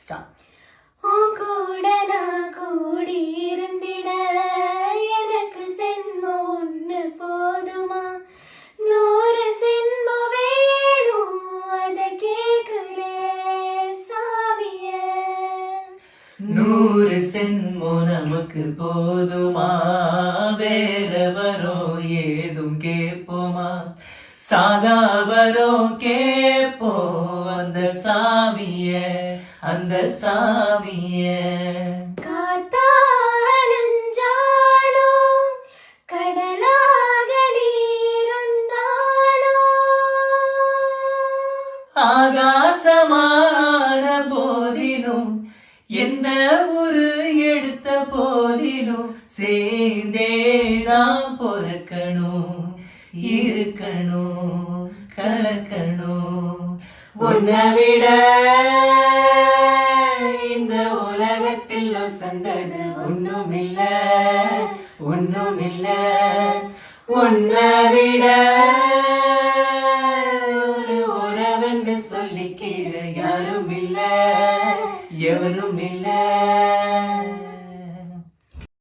Start. கூட நான் கூடி இருந்திட எனக்கு சென்மம் ஒண்ணு போதுமா, 100 சென்மம் வேணும் அத கேக்குற சாமிய. 100 சென்மம் நமக்கு போதுமா, வேற வரும் ஏதும் கேட்போமா, சாகா வரும் கேட்போம் அந்த சாமிய, அந்த சாமிய. காத்தாலஞ்சாலும் கடலாக நீருந்தாலும், ஆகாசமான போதிலும் எந்த ஒரு எடுத்த போதிலும் சேர்ந்தேதான் பொறுக்கணும், இருக்கணும், கலக்கணும். உன்னை விட இந்த உலகத்தில் சந்தது ஒண்ணுமில்ல, ஒண்ணுமில்ல. உன்னை விட ஒரு உறவென்று சொல்லிக்கிற யாரும் இல்ல, எவரும் இல்ல.